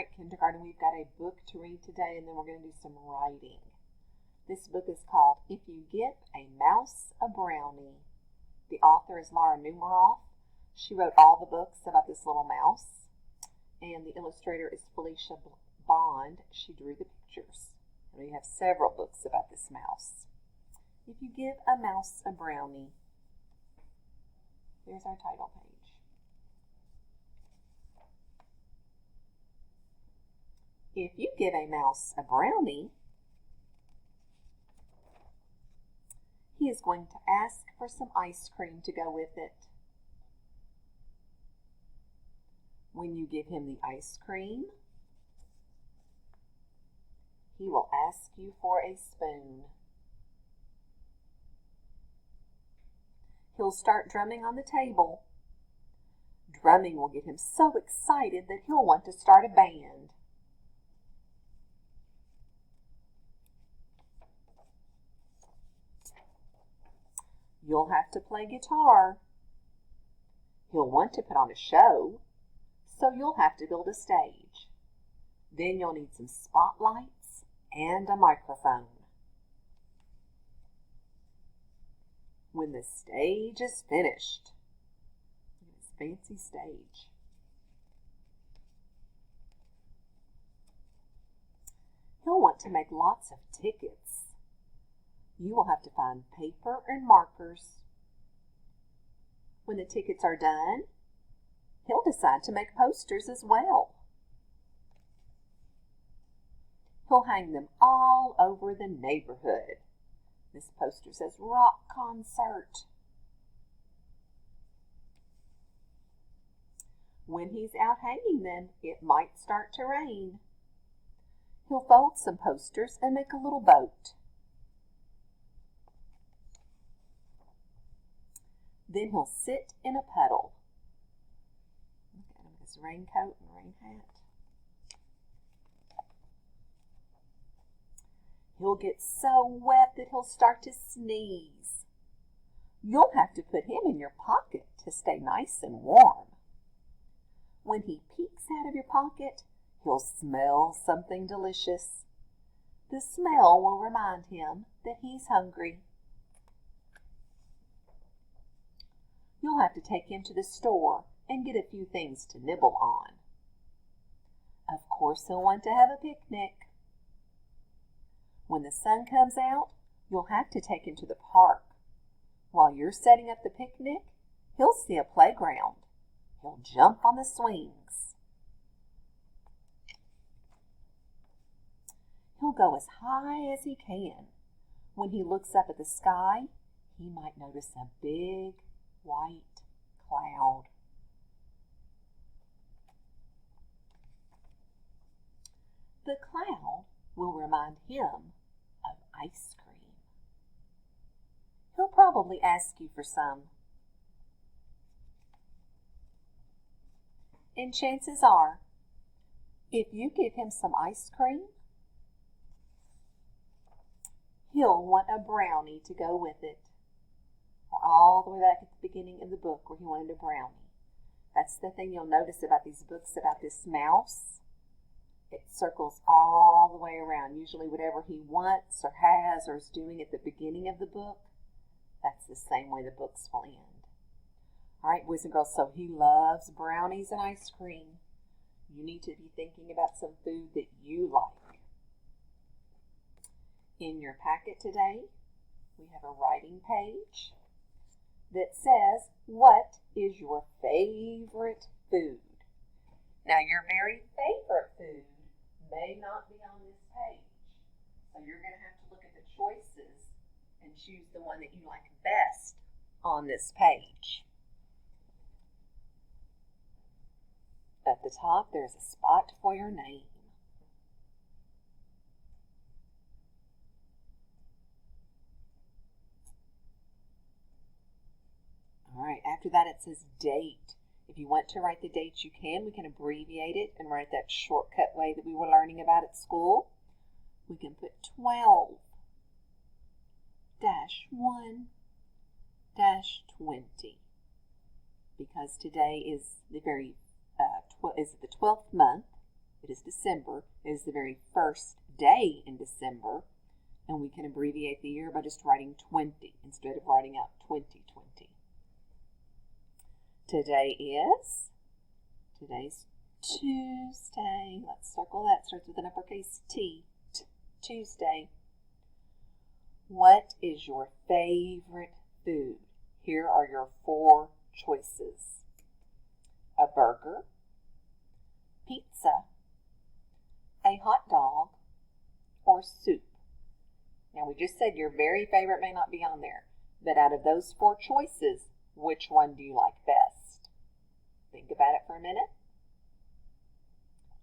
right, kindergarten, we've got a book to read today, and then we're going to do some writing. This book is called If You Give a Mouse a Brownie. The author is Laura Numeroff. She wrote all the books about this little mouse, and the illustrator is Felicia Bond. She drew the pictures. And we have several books about this mouse. If you give a mouse a brownie. Here's our title page. If you give a mouse a brownie, he is going to ask for some ice cream to go with it. When you give him the ice cream, he will ask you for a spoon. He'll start drumming on the table. Drumming will get him so excited that he'll want to start a band. You'll have to play guitar. He'll want to put on a show, so you'll have to build a stage. Then you'll need some spotlights and a microphone. When the stage is finished, look at this fancy stage. He'll want to make lots of tickets. You will have to find paper and markers. When the tickets are done, he'll decide to make posters as well. He'll hang them all over the neighborhood. This poster says rock concert. When he's out hanging them, it might start to rain. He'll fold some posters and make a little boat. Then he'll sit in a puddle. Look at him with his raincoat and rain hat. He'll get so wet that he'll start to sneeze. You'll have to put him in your pocket to stay nice and warm. When he peeks out of your pocket, he'll smell something delicious. The smell will remind him that he's hungry. You'll have to take him to the store and get a few things to nibble on. Of course, he'll want to have a picnic. When the sun comes out, you'll have to take him to the park. While you're setting up the picnic, he'll see a playground. He'll jump on the swings. He'll go as high as he can. When he looks up at the sky, he might notice a big white cloud. The cloud will remind him of ice cream. He'll probably ask you for some. And chances are, if you give him some ice cream, he'll want a brownie to go with it. All the way back at the beginning of the book where he wanted a brownie. That's the thing you'll notice about these books about this mouse. It circles all the way around. Usually whatever he wants or has or is doing at the beginning of the book, that's the same way the books will end. All right, boys and girls, so he loves brownies and ice cream. You need to be thinking about some food that you like. In your packet today, we have a writing page that says, what is your favorite food? Now, your very favorite food may not be on this page. So you're going to have to look at the choices and choose the one that you like best on this page. At the top, there's a spot for your name. All right, after that it says date. If you want to write the date, you can. We can abbreviate it and write that shortcut way that we were learning about at school. We can put 12-1-20 because today is the 12th month, It is December. It is the very first day in December. And we can abbreviate the year by just writing 20 instead of writing out 2020. Today's Tuesday. Let's circle that. Starts with an uppercase T. Tuesday. What is your favorite food? Here are your 4 choices. A burger, pizza, a hot dog, or soup. Now we just said your very favorite may not be on there, but out of those 4 choices, which one do you like best? Think about it for a minute.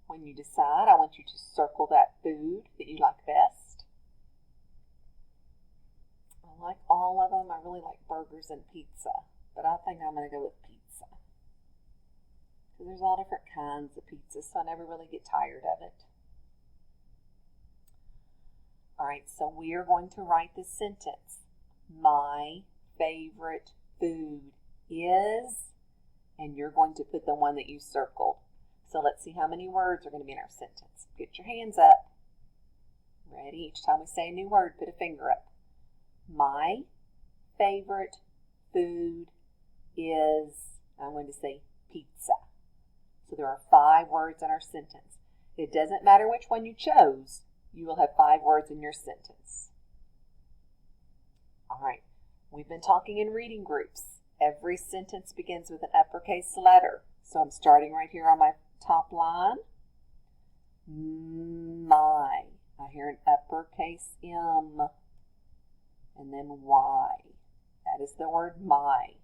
When you decide, I want you to circle that food that you like best. I like all of them. I really like burgers and pizza, but I think I'm going to go with pizza. Because there's all different kinds of pizza, so I never really get tired of it. All right, so we are going to write this sentence. My favorite food is, and you're going to put the one that you circled. So let's see how many words are going to be in our sentence. Get your hands up. Ready? Each time we say a new word, put a finger up. My favorite food is, I'm going to say pizza. So there are 5 words in our sentence. It doesn't matter which one you chose. You will have 5 words in your sentence. All right, we've been talking in reading groups. Every sentence begins with an uppercase letter. So I'm starting right here on my top line. My. I hear an uppercase M and then Y. That is the word my.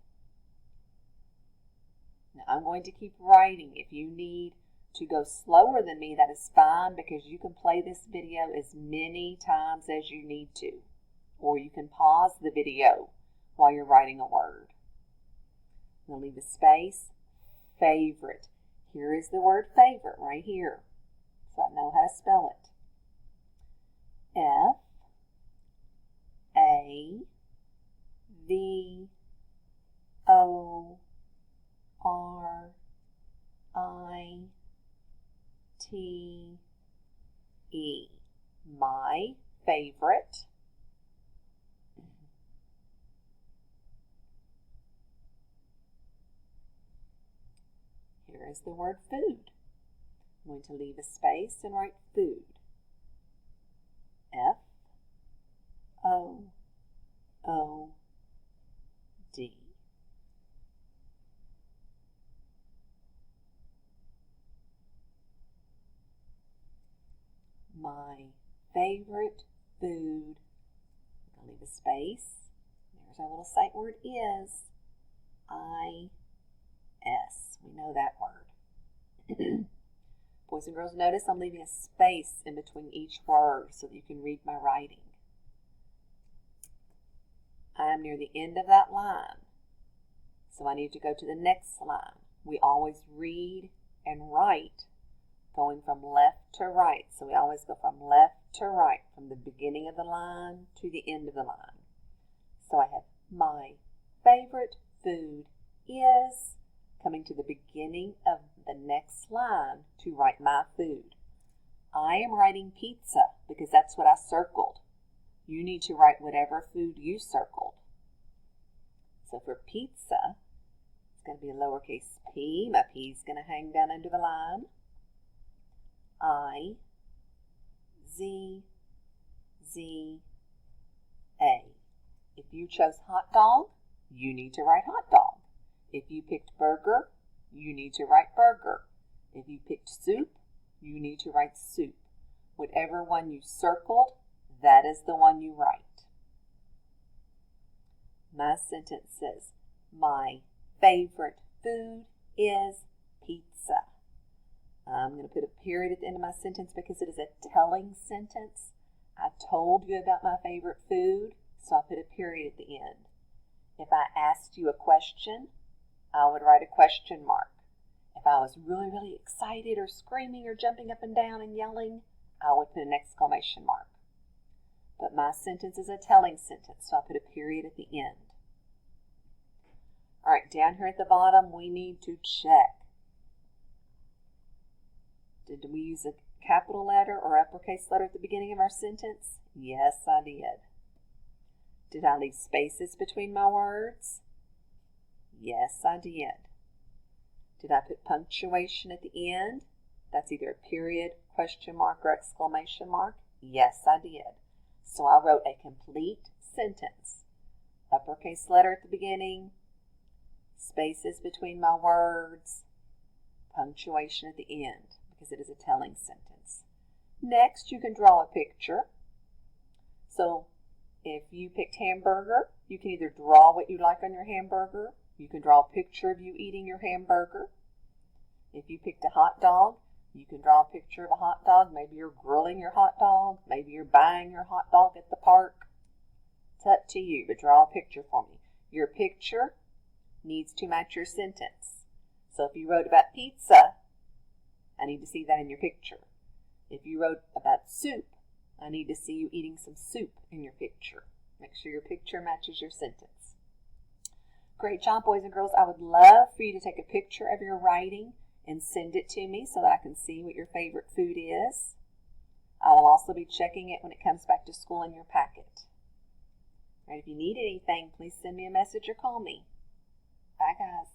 Now I'm going to keep writing. If you need to go slower than me, that is fine, because you can play this video as many times as you need to. Or you can pause the video while you're writing a word. I'm going to leave a space. Favorite. Here is the word favorite right here. So I know how to spell it. Favorite. My favorite. Here is the word food. I'm going to leave a space and write food. F-O-O-D. My favorite food. I'm going to leave a space. There's our little sight word is. I-S. We know that word. Boys and girls, notice I'm leaving a space in between each word so that you can read my writing. I am near the end of that line, so I need to go to the next line. We always read and write going from left to right, so we always go from left to right, from the beginning of the line to the end of the line. So I have my favorite food is, coming to the beginning of the next line to write my food. I am writing pizza because that's what I circled. You need to write whatever food you circled. So for pizza, it's going to be a lowercase p. My p is going to hang down under the line. I-Z-Z-A. If you chose hot dog, you need to write hot dog. If you picked burger, you need to write burger. If you picked soup, you need to write soup. Whatever one you circled, that is the one you write. My sentence says, my favorite food is pizza. I'm going to put a period at the end of my sentence because it is a telling sentence. I told you about my favorite food, so I put a period at the end. If I asked you a question, I would write a question mark. If I was really, really excited or screaming or jumping up and down and yelling, I would put an exclamation mark. But my sentence is a telling sentence, so I put a period at the end. All right, down here at the bottom, we need to check. Did Did we use a capital letter or uppercase letter at the beginning of our sentence? Yes, I did. Did I leave spaces between my words? Yes, I did. Did I put punctuation at the end? That's either a period, question mark, or exclamation mark. Yes, I did. So I wrote a complete sentence. Uppercase letter at the beginning, spaces between my words, punctuation at the end, because it is a telling sentence. Next, you can draw a picture. So if you picked hamburger, you can either draw what you like on your hamburger. You can draw a picture of you eating your hamburger. If you picked a hot dog, you can draw a picture of a hot dog. Maybe you're grilling your hot dog. Maybe you're buying your hot dog at the park. It's up to you, but draw a picture for me. Your picture needs to match your sentence. So if you wrote about pizza, I need to see that in your picture. If you wrote about soup, I need to see you eating some soup in your picture. Make sure your picture matches your sentence. Great job, boys and girls. I would love for you to take a picture of your writing and send it to me so that I can see what your favorite food is. I will also be checking it when it comes back to school in your packet. All right, if you need anything, please send me a message or call me. Bye, guys.